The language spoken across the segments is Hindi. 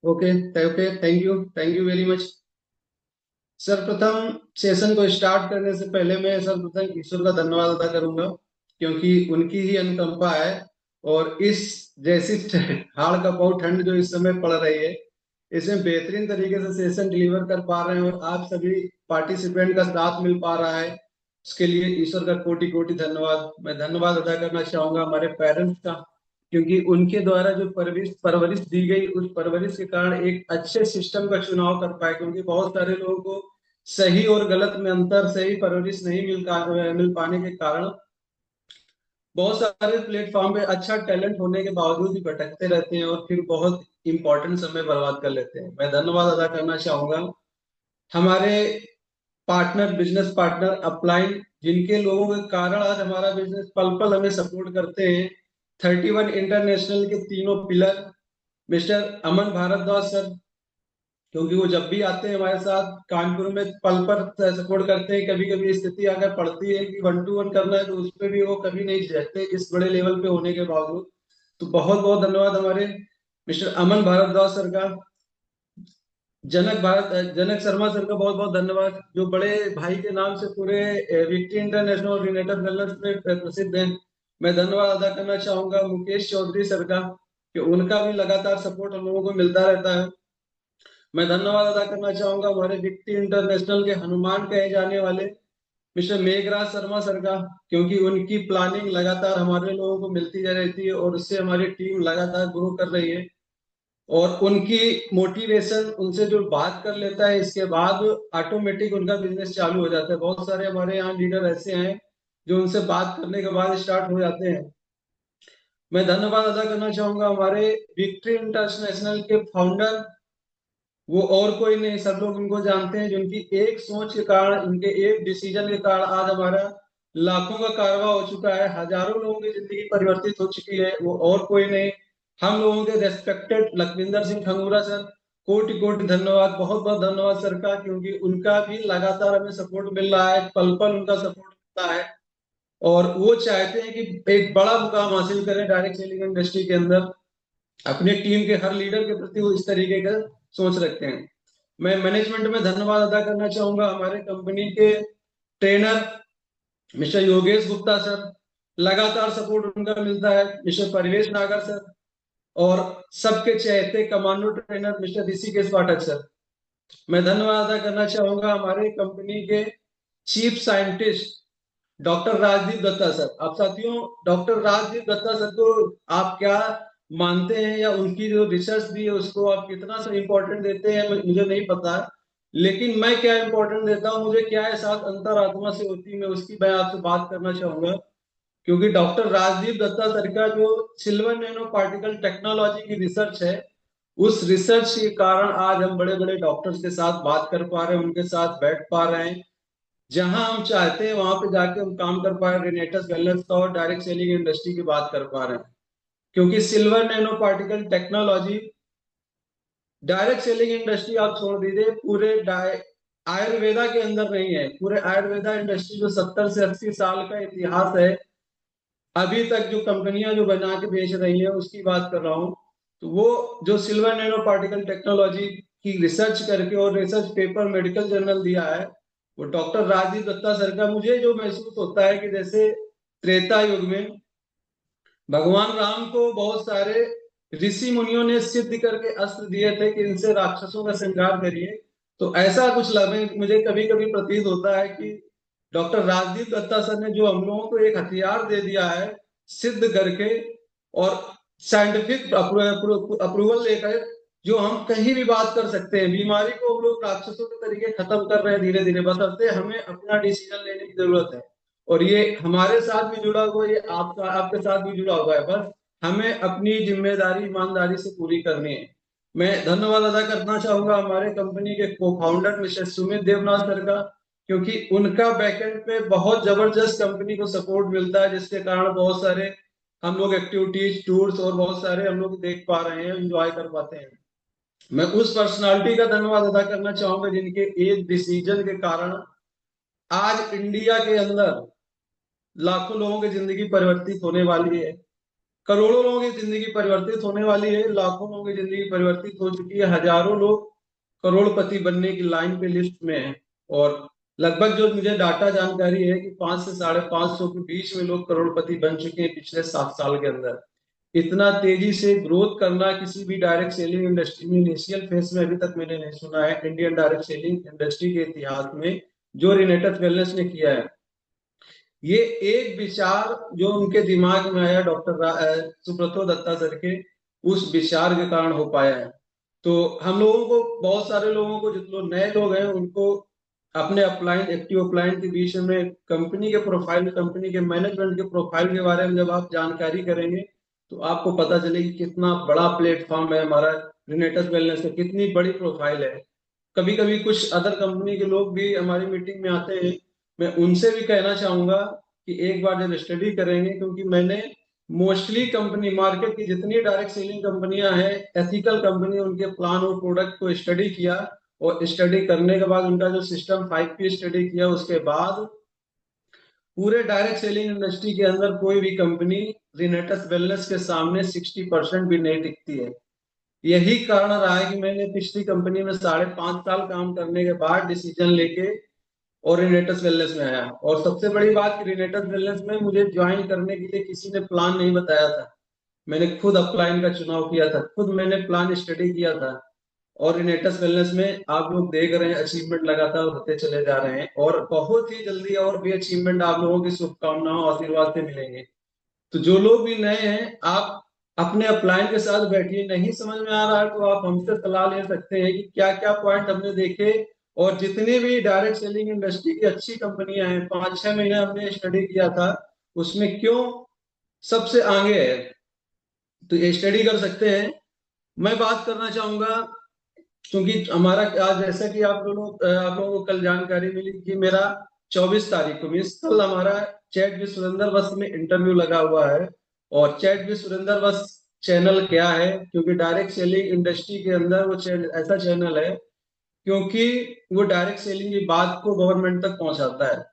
Okay. Okay, thank you very much. सर्वप्रथम सेशन को स्टार्ट करने से पहले मैं सर्वप्रथम ईश्वर का धन्यवाद अदा करूंगा, क्योंकि उनकी ही अनुकंपा है। और इस जैसी हाड़ का पाँव ठंड जो इस समय पड़ रही है, इसमें बेहतरीन तरीके से सेशन डिलीवर कर पा रहे हैं और आप सभी पार्टिसिपेंट का साथ मिल पा रहा है। उसके लिए ईश्वर का कोटि कोटि धन्यवाद। मैं धन्यवाद अदा करना चाहूंगा हमारे पेरेंट्स का, क्योंकि उनके द्वारा जो परवरिश परवरिश दी गई, उस परवरिश के कारण एक अच्छे सिस्टम का चुनाव कर पाए। क्योंकि बहुत सारे लोगों को सही और गलत में अंतर, सही परवरिश नहीं मिल पाने के कारण बहुत सारे प्लेटफॉर्म पे अच्छा टैलेंट होने के बावजूद भी भटकते रहते हैं और फिर बहुत इंपॉर्टेंट समय बर्बाद कर लेते हैं। मैं धन्यवाद अदा करना चाहूंगा हमारे पार्टनर, बिजनेस पार्टनर अपलाइन, जिनके लोगों के कारण आज हमारा बिजनेस पल पल हमें सपोर्ट करते हैं। 31 इंटरनेशनल के तीनों पिलर, मिस्टर अमन भारद्वाज सर, क्योंकि वो जब भी आते हैं हमारे साथ कानपुर में पल पर सपोर्ट करते हैं। कभी कभी स्थिति अगर पड़ती है कि 1 to 1 करना है, तो उसपे भी वो कभी नहीं झिझकते इस बड़े लेवल पे होने के बावजूद। तो बहुत बहुत धन्यवाद हमारे मिस्टर अमन भारद्वाज सर का। जनक शर्मा सर का बहुत बहुत धन्यवाद, जो बड़े भाई के नाम से पूरे विक्ट्री इंटरनेशनल और यूनाइटेड वेलनेस में प्रसिद्ध हैं। मैं धन्यवाद अदा करना चाहूंगा मुकेश चौधरी सर का, कि उनका भी लगातार सपोर्ट हम लोगों को मिलता रहता है। मैं धन्यवाद अदा करना चाहूंगा हमारे विक्ट्री इंटरनेशनल के हनुमान कहे जाने वाले मिस्टर मेघराज शर्मा सर का, क्योंकि उनकी प्लानिंग लगातार हमारे लोगों को मिलती जा रहती है और उससे हमारी टीम लगातार ग्रो कर रही है। और उनकी मोटिवेशन, उनसे जो बात कर लेता है इसके बाद ऑटोमेटिक उनका बिजनेस चालू हो जाता है। बहुत सारे हमारे यहाँ लीडर ऐसे हैं जो उनसे बात करने के बाद स्टार्ट हो जाते हैं। मैं धन्यवाद अदा करना चाहूंगा हमारे विक्ट्री इंटरनेशनल के फाउंडर, वो और कोई नहीं, सब लोग उनको जानते हैं, जिनकी एक सोच के कारण, उनके एक डिसीजन के कारण आज हमारा लाखों का कारवा हो चुका है, हजारों लोगों की जिंदगी परिवर्तित हो चुकी है। वो और कोई नहीं, हम लोगों के रेस्पेक्टेड लखविंदर सिंह खंगूरा सर। कोटि कोटि धन्यवाद, बहुत बहुत धन्यवाद सर का, क्योंकि उनका भी लगातार हमें सपोर्ट मिल रहा है, पल पल उनका सपोर्ट मिलता है। और वो चाहते हैं कि एक बड़ा मुकाम हासिल करें डायरेक्ट सेलिंग इंडस्ट्री के अंदर। अपने टीम के हर लीडर के प्रति वो इस तरीके का सोच रखते हैं। मैं मैनेजमेंट में धन्यवाद अदा करना चाहूंगा हमारे कंपनी के trainer mister Yogesh Gupta sir, लगातार सपोर्ट उनका मिलता है। मिस्टर परिवेश नागर सर, और सबके चहेते commando trainer mister Rishikesh Pathak sir. मैं धन्यवाद अदा करना चाहूंगा हमारे कंपनी के chief scientist doctor Rajdeep Dutta sir. अब साथियों, डॉक्टर राजदीप दत्ता सर को आप क्या मानते हैं, या उनकी जो रिसर्च दी है उसको आप कितना सा इम्पोर्टेंट देते हैं, मुझे नहीं पता। लेकिन मैं क्या इम्पोर्टेंट देता हूँ, मुझे क्या एहसास अंतरात्मा से होती है, मैं उसकी मैं आपसे बात करना चाहूंगा। क्योंकि डॉक्टर राजदीप दत्ता सर का जो सिल्वर नैनो पार्टिकल टेक्नोलॉजी की रिसर्च है, उस रिसर्च के कारण आज हम बड़े बड़े डॉक्टर्स के साथ बात कर पा रहे हैं, उनके साथ बैठ पा रहे हैं। जहां हम चाहते हैं वहां पे जाके हम काम कर पा रहे हैं, रेनेटस वेलनेस का और डायरेक्ट सेलिंग इंडस्ट्री की बात कर पा रहे हैं। क्योंकि silver nano particle technology, direct selling industry आप छोड़ दीजिए, पूरे आयुर्वेदा के अंदर नहीं है। पूरे आयुर्वेदा इंडस्ट्री जो 70 से 80 साल का इतिहास है, अभी तक जो कंपनियां जो बना के बेच रही हैं उसकी बात कर रहा हूँ। तो वो जो सिल्वर नैनो पार्टिकल टेक्नोलॉजी की रिसर्च करके और रिसर्च पेपर मेडिकल जर्नल दिया है, वो डॉक्टर राजीव दत्ता सर का। मुझे जो महसूस होता है कि जैसे त्रेता युग में भगवान राम को बहुत सारे ऋषि मुनियों ने सिद्ध करके अस्त्र दिए थे कि इनसे राक्षसों का संहार करिए। तो ऐसा कुछ मुझे कभी कभी प्रतीत होता है कि डॉक्टर राजदीप दत्ता सर ने जो हम लोगों को एक हथियार दे दिया है सिद्ध करके, और साइंटिफिक अप्रूवल लेकर, जो हम कहीं भी बात कर सकते हैं, बीमारी को हम लोग राक्षसों के तरीके खत्म कर रहे हैं धीरे धीरे, बशर्ते हमें अपना डिसीजन लेने की जरूरत है। और ये हमारे साथ भी जुड़ा हुआ है, ये आपका आपके साथ भी जुड़ा हुआ है। बस हमें अपनी जिम्मेदारी ईमानदारी से पूरी करनी है। मैं धन्यवाद अदा करना चाहूंगा हमारे कंपनी के को founder mister Sumit Devnath sir का, क्योंकि उनका बैकएंड पे बहुत जबरदस्त कंपनी को सपोर्ट मिलता है, जिसके कारण बहुत सारे हम लोग एक्टिविटीज, टूर्स और बहुत सारे हम लोग देख पा रहे हैं, एंजॉय कर पाते हैं। मैं उस पर्सनालिटी का धन्यवाद अदा करना चाहूंगा जिनके एक डिसीजन के कारण आज इंडिया के अंदर लाखों लोगों की जिंदगी परिवर्तित होने वाली है। करोड़ों लोगों की जिंदगी परिवर्तित होने वाली है, लाखों लोगों की जिंदगी परिवर्तित हो चुकी है, हजारों लोग करोड़पति बनने की लाइन पे लिस्ट में है। और लगभग जो मुझे डाटा जानकारी है कि 5 से 550 के बीच में लोग करोड़पति बन चुके हैं पिछले 7 साल के अंदर। इतना तेजी से ग्रोथ करना किसी भी डायरेक्ट सेलिंग इंडस्ट्री में इनिशियल फेज में अभी तक मैंने नहीं सुना है इंडियन डायरेक्ट सेलिंग इंडस्ट्री के इतिहास में, जो रिनेटस वेलनेस ने किया है। ये एक विचार जो उनके दिमाग में आया डॉक्टर सुब्रतो दत्ता सर के, उस विचार के कारण हो पाया है। तो हम लोगों को, बहुत सारे लोगों को, जितने नए लोग हैं उनको अपने अपलाइन एक्टिव अपलाइन के बीच में कंपनी के प्रोफाइल, कंपनी के मैनेजमेंट के प्रोफाइल के बारे में जब आप जानकारी करेंगे तो आपको पता चलेगी कितना बड़ा प्लेटफॉर्म है हमारा रिनेटस वेलनेस का, कितनी बड़ी प्रोफाइल है। कभी कभी कुछ अदर कंपनी के लोग भी हमारी मीटिंग में आते हैं, मैं उनसे भी कहना चाहूंगा कि एक बार जब स्टडी करेंगे, क्योंकि मैंने मोस्टली कंपनी मार्केट की जितनी डायरेक्ट सेलिंग कंपनियां हैं, एथिकल कंपनी, उनके प्लान और प्रोडक्ट को स्टडी किया। और स्टडी करने के बाद उनका जो सिस्टम 5P स्टडी किया, उसके बाद पूरे डायरेक्ट सेलिंग इंडस्ट्री के अंदर कोई भी कंपनी रिनेटस वेलनेस के सामने 60% भी नहीं टिकती है। यही कारण रहा है कि मैंने पिछली कंपनी में 5.5 साल काम करने के बाद डिसीजन लेके और रिनेटस वेलनेस में आया। और सबसे बड़ी बात कि रिनेटस वेलनेस में मुझे ज्वाइन करने के लिए किसी ने प्लान नहीं बताया था, मैंने खुद अपलाइन का चुनाव किया था, खुद मैंने प्लान स्टडी किया था। और रिनेटस वेलनेस में आप लोग देख रहे हैं अचीवमेंट लगातार होते चले जा रहे हैं, और बहुत ही जल्दी और भी अचीवमेंट आप लोगों की शुभकामनाओं और आशीर्वाद से मिलेंगे। तो जो लोग भी नए हैं, आप अपने अपलाइन के साथ बैठिए, नहीं समझ में आ रहा है तो आप हमसे सलाह ले सकते हैं कि क्या क्या पॉइंट हमने देखे। और जितनी भी डायरेक्ट सेलिंग इंडस्ट्री की अच्छी कंपनियां हैं, 5-6 महीने हमने स्टडी किया था, उसमें क्यों सबसे आगे है, तो ये स्टडी कर सकते हैं। मैं बात करना चाहूंगा, क्योंकि हमारा आज, जैसा कि आप लोगों को कल जानकारी मिली कि मेरा 24 तारीख को मीन्स कल हमारा चैट विद सुरेंद्र वस्त में इंटरव्यू लगा हुआ है। और चैट विद सुरेंद्र वस्त चैनल क्या है, क्योंकि डायरेक्ट सेलिंग इंडस्ट्री के अंदर वो चैनल ऐसा चैनल है क्योंकि वो डायरेक्ट सेलिंग की बात को गवर्नमेंट तक पहुंचाता है।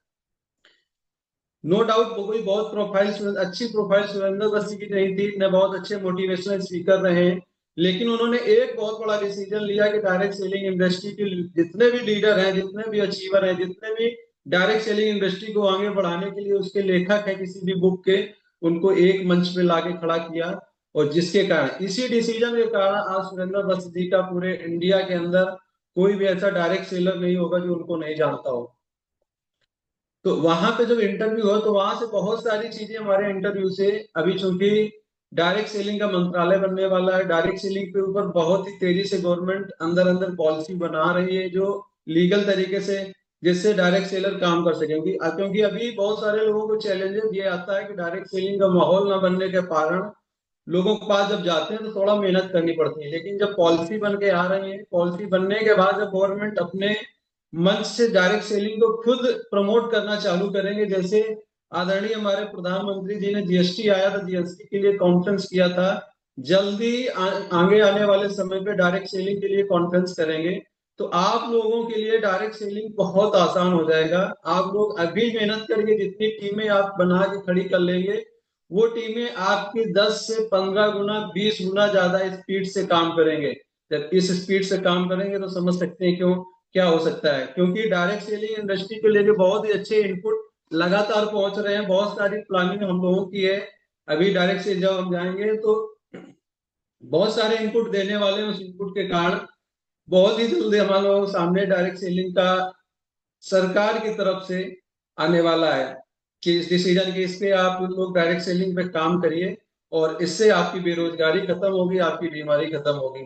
नो डाउट वो कोई बहुत प्रोफाइल, अच्छी प्रोफाइल सुरेंद्र वस्त की नहीं थी, न बहुत अच्छे मोटिवेशनल स्पीकर रहे, लेकिन उन्होंने एक बहुत बड़ा डिसीजन लिया कि डायरेक्ट सेलिंग इंडस्ट्री के जितने भी लीडर हैं, जितने भी अचीवर हैं, जितने भी डायरेक्ट सेलिंग इंडस्ट्री को आगे बढ़ाने के लिए उसके लेखक है किसी भी बुक के, उनको एक मंच पे लाके खड़ा किया। और जिसके कारण, इसी डिसीजन के कारण आज सुरेंद्र वस्त जी का पूरे इंडिया के अंदर कोई भी ऐसा डायरेक्ट सेलर नहीं होगा जो उनको नहीं जानता हो। तो वहां पे जब इंटरव्यू हो तो वहां से बहुत सारी चीजें हमारे इंटरव्यू से, अभी चूंकि डायरेक्ट सेलिंग का मंत्रालय बनने वाला है, डायरेक्ट सेलिंग के ऊपर बहुत ही तेजी से गवर्नमेंट अंदर अंदर पॉलिसी बना रही है जो लीगल तरीके से, जिससे डायरेक्ट सेलर काम कर सकेंगे। क्योंकि अभी बहुत सारे लोगों को चैलेंजेस ये आता है कि डायरेक्ट सेलिंग का माहौल ना बनने के कारण लोगों के पास जब जाते हैं तो थोड़ा मेहनत करनी पड़ती है, लेकिन जब पॉलिसी बन के आ रही है, पॉलिसी बनने के बाद जब गवर्नमेंट अपने मंच से डायरेक्ट सेलिंग को खुद प्रमोट करना चालू करेंगे, जैसे आदरणीय हमारे प्रधानमंत्री जी ने जीएसटी आया था, जीएसटी के लिए कॉन्फ्रेंस किया था, जल्दी आगे आने वाले समय पे डायरेक्ट सेलिंग के लिए कॉन्फ्रेंस करेंगे, तो आप लोगों के लिए डायरेक्ट सेलिंग बहुत आसान हो जाएगा। आप लोग अभी मेहनत करके जितनी टीमें आप बना के खड़ी कर लेंगे, वो टीमें आपकी 10 से 15 गुना, 20 गुना ज्यादा स्पीड से काम करेंगे। जब इस स्पीड से काम करेंगे तो समझ सकते हैं क्यों, क्या हो सकता है, क्योंकि डायरेक्ट सेलिंग इंडस्ट्री को लेके बहुत ही अच्छे इनपुट लगातार पहुंच रहे हैं, बहुत सारी प्लानिंग हम लोगों की है। अभी डायरेक्ट से जब हम जाएंगे तो बहुत सारे इनपुट देने वाले हैं, उस इनपुट के कारण बहुत ही जल्दी हमारे लोगों के सामने डायरेक्ट सेलिंग का सरकार की तरफ से आने वाला है कि इस डिसीजन के, इस पे आप लोग डायरेक्ट सेलिंग पे काम करिए और इससे आपकी बेरोजगारी खत्म होगी, आपकी बीमारी खत्म होगी।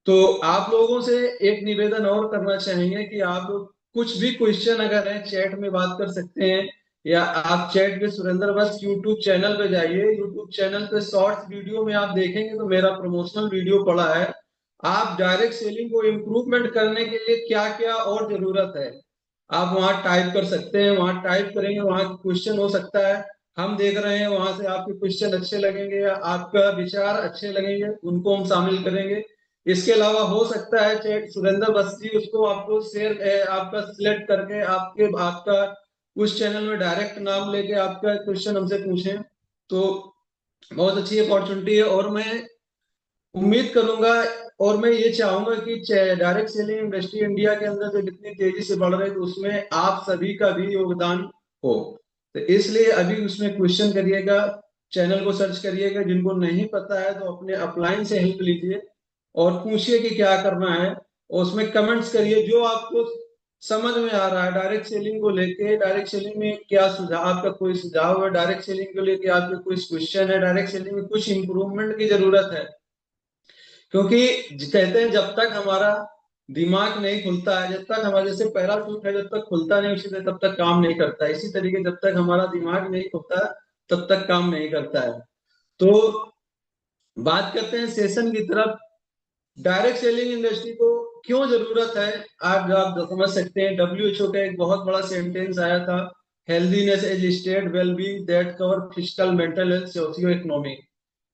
तो आप लोगों से एक निवेदन और करना चाहेंगे कि आप लोग कुछ भी क्वेश्चन अगर है चैट में बात कर सकते हैं, या आप चैट पे सुरेंद्र बस यूट्यूब चैनल पे जाइए, यूट्यूब चैनल पे शॉर्ट्स वीडियो में आप देखेंगे तो मेरा प्रमोशनल वीडियो पड़ा है। आप डायरेक्ट सेलिंग को इम्प्रूवमेंट करने के लिए क्या क्या और जरूरत है, आप वहां टाइप कर सकते हैं, वहां टाइप करेंगे, वहां क्वेश्चन हो सकता है, हम देख रहे हैं, वहां से आपके क्वेश्चन अच्छे लगेंगे या आपका विचार अच्छे लगेंगे, उनको हम शामिल करेंगे। इसके अलावा हो सकता है चैट सुरेंद्र बस्ती उसको आपको शेयर, आपका सिलेक्ट करके आपके आपका उस चैनल में डायरेक्ट नाम लेके आपका क्वेश्चन हमसे पूछें, तो बहुत अच्छी अपॉर्चुनिटी है, और मैं उम्मीद करूंगा और मैं ये चाहूंगा कि डायरेक्ट सेलिंग इंडस्ट्री इंडिया के अंदर जब इतनी तेजी से बढ़ रही है तो उसमें आप सभी का भी योगदान हो। तो इसलिए अभी उसमें क्वेश्चन करिएगा, चैनल को सर्च करिएगा, जिनको नहीं पता है तो अपने अपलाइन से हेल्प लीजिए और पूछिए कि क्या करना है, और उसमें कमेंट्स करिए जो आपको समझ में आ रहा है डायरेक्ट सेलिंग को लेके। डायरेक्ट सेलिंग में क्या सुझाव, आपका कोई सुझाव है डायरेक्ट सेलिंग को लेके, आपके कोई क्वेश्चन है, डायरेक्ट सेलिंग में कुछ इंप्रूवमेंट की जरूरत है। क्योंकि कहते हैं जब तक हमारा दिमाग नहीं खुलता है, जब तक हमारा जैसे पैराशूट है जब तक खुलता नहीं उसी तरह तब तक काम नहीं करता है, इसी तरीके जब तक हमारा दिमाग नहीं खुलता तब तक काम नहीं करता है। तो बात करते हैं सेशन की तरफ। डायरेक्ट सेलिंग इंडस्ट्री को क्यों जरूरत है, आप समझ सकते हैं। डब्ल्यूएचओ का एक बहुत बड़ा सेंटेंस आया था, healthiness as state wellbeing that cover physical mental health socio economic.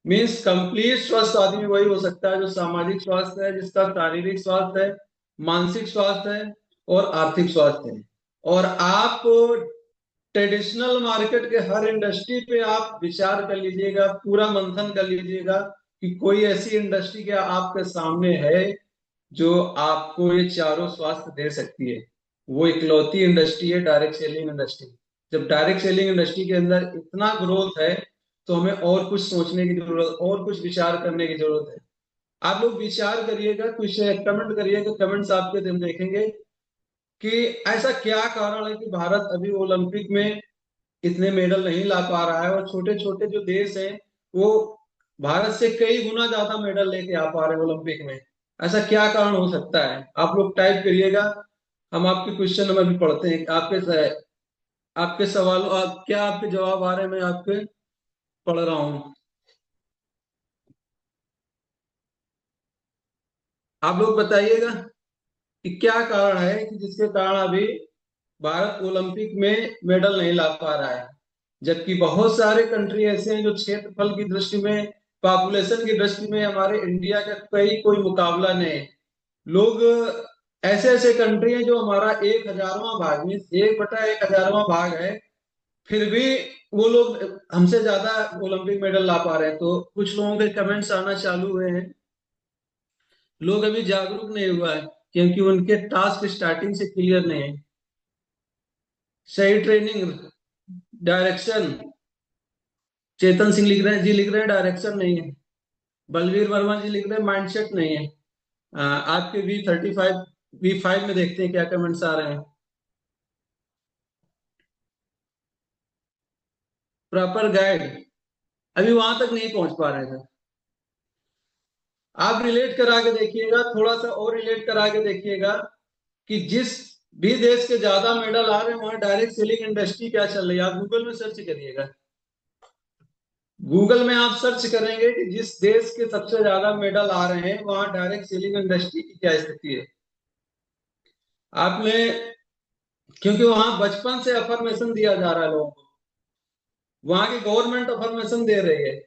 Means complete स्वस्थ आदमी वही हो सकता है जो सामाजिक स्वास्थ्य है, जिसका शारीरिक स्वास्थ्य है, मानसिक स्वास्थ्य है और आर्थिक स्वास्थ्य है। और आप ट्रेडिशनल मार्केट के हर इंडस्ट्री पे आप विचार कर लीजिएगा, पूरा मंथन कर लीजिएगा कि कोई ऐसी इंडस्ट्री क्या आपके सामने है जो आपको ये चारों स्वास्थ्य दे सकती है। वो इकलौती इंडस्ट्री है डायरेक्ट सेलिंग इंडस्ट्री। जब डायरेक्ट सेलिंग इंडस्ट्री के अंदर इतना ग्रोथ है तो हमें और कुछ सोचने की जरूरत, और कुछ विचार करने की जरूरत है। आप लोग विचार करिएगा, कुछ कमेंट करिएगा, कमेंट्स आपके हम देखेंगे कि ऐसा क्या कारण है कि भारत अभी ओलंपिक में इतने मेडल नहीं ला पा रहा है, और छोटे छोटे जो देश हैं वो भारत से कई गुना ज्यादा मेडल लेके आ पा रहे हैं ओलंपिक में। ऐसा क्या कारण हो सकता है, आप लोग टाइप करिएगा। हम आपके क्वेश्चन नंबर भी पढ़ते हैं, आपके सवालों, क्या आपके जवाब आ रहे हैं, मैं आपके पढ़ रहा हूँ। आप लोग बताइएगा कि क्या कारण है कि जिसके कारण अभी भारत ओलंपिक में मेडल नहीं ला पा रहा है, जबकि बहुत सारे कंट्री ऐसे हैं जो क्षेत्रफल की दृष्टि में, पॉपुलेशन की दृष्टि में हमारे इंडिया का कई कोई मुकाबला नहीं है। लोग, ऐसे ऐसे कंट्री हैं जो हमारा 1,000वां भाग में 1/1000वां भाग है, फिर भी वो लोग हमसे ज्यादा ओलंपिक मेडल ला पा रहे हैं। तो कुछ लोगों के कमेंट्स आना चालू हुए हैं। लोग अभी जागरूक नहीं हुआ है क्योंकि उनके टास्क स्टार्टिंग से क्लियर नहीं है। सही ट्रेनिंग, डायरेक्शन, चेतन सिंह लिख रहे हैं जी, लिख रहे हैं डायरेक्शन नहीं है। बलवीर वर्मा जी लिख रहे हैं माइंडसेट नहीं है। आपके V35 में देखते हैं क्या कमेंट्स आ रहे हैं। प्रॉपर गाइड, अभी वहां तक नहीं पहुंच पा रहे थे। आप रिलेट करा के देखिएगा, थोड़ा सा और रिलेट करा के देखिएगा कि जिस भी देश के ज्यादा मेडल आ रहे हैं वहां डायरेक्ट सेलिंग इंडस्ट्री क्या चल रही है। आप गूगल में सर्च करिएगा, गूगल में आप सर्च करेंगे कि जिस देश के सबसे ज्यादा मेडल आ रहे हैं वहां डायरेक्ट सेलिंग इंडस्ट्री की क्या स्थिति है। आपने, क्योंकि वहां बचपन से अफर्मेशन दिया जा रहा है लोगों को, वहां की गवर्नमेंट अफर्मेशन दे रही है।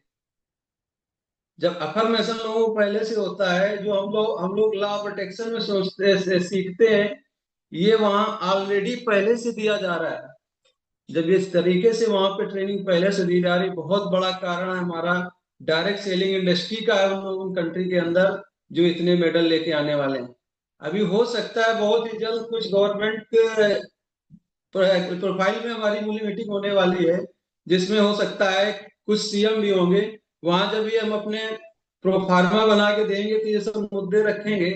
जब अफर्मेशन लोगों को पहले से होता है, जो हम लोग लॉ प्रोटेक्शन में सीखते हैं, ये वहां ऑलरेडी पहले से दिया जा रहा है। जब इस तरीके से वहां पे ट्रेनिंग पहले से दी जा रही, बहुत बड़ा कारण है हमारा डायरेक्ट सेलिंग इंडस्ट्री का है उन कंट्री के अंदर जो इतने मेडल लेके आने वाले हैं। अभी हो सकता है बहुत ही जल्द कुछ गवर्नमेंट प्रोफाइल में हमारी मूली मीटिंग होने वाली है, जिसमें हो सकता है कुछ सीएम भी होंगे। वहां जब भी हम अपने प्रोफार्मा बना के देंगे तो ये सब मुद्दे रखेंगे,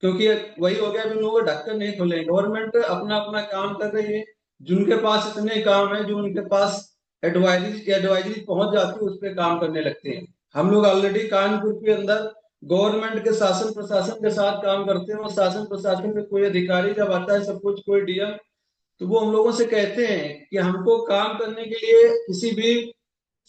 क्योंकि वही हो गया, अभी लोगों को ढक्कन नहीं खोले, गवर्नमेंट अपना अपना काम कर रही है। जिनके पास इतने काम है, जो उनके पास एडवाइजरी एडवाइजरी पहुंच जाती है, उस पर काम करने लगते हैं। हम लोग ऑलरेडी कानपुर के अंदर गवर्नमेंट के शासन प्रशासन के साथ काम करते हैं, और शासन प्रशासन में कोई अधिकारी जब आता है, सब कुछ कोई डीएम, तो वो हम लोगों से कहते हैं कि हमको काम करने के लिए, किसी भी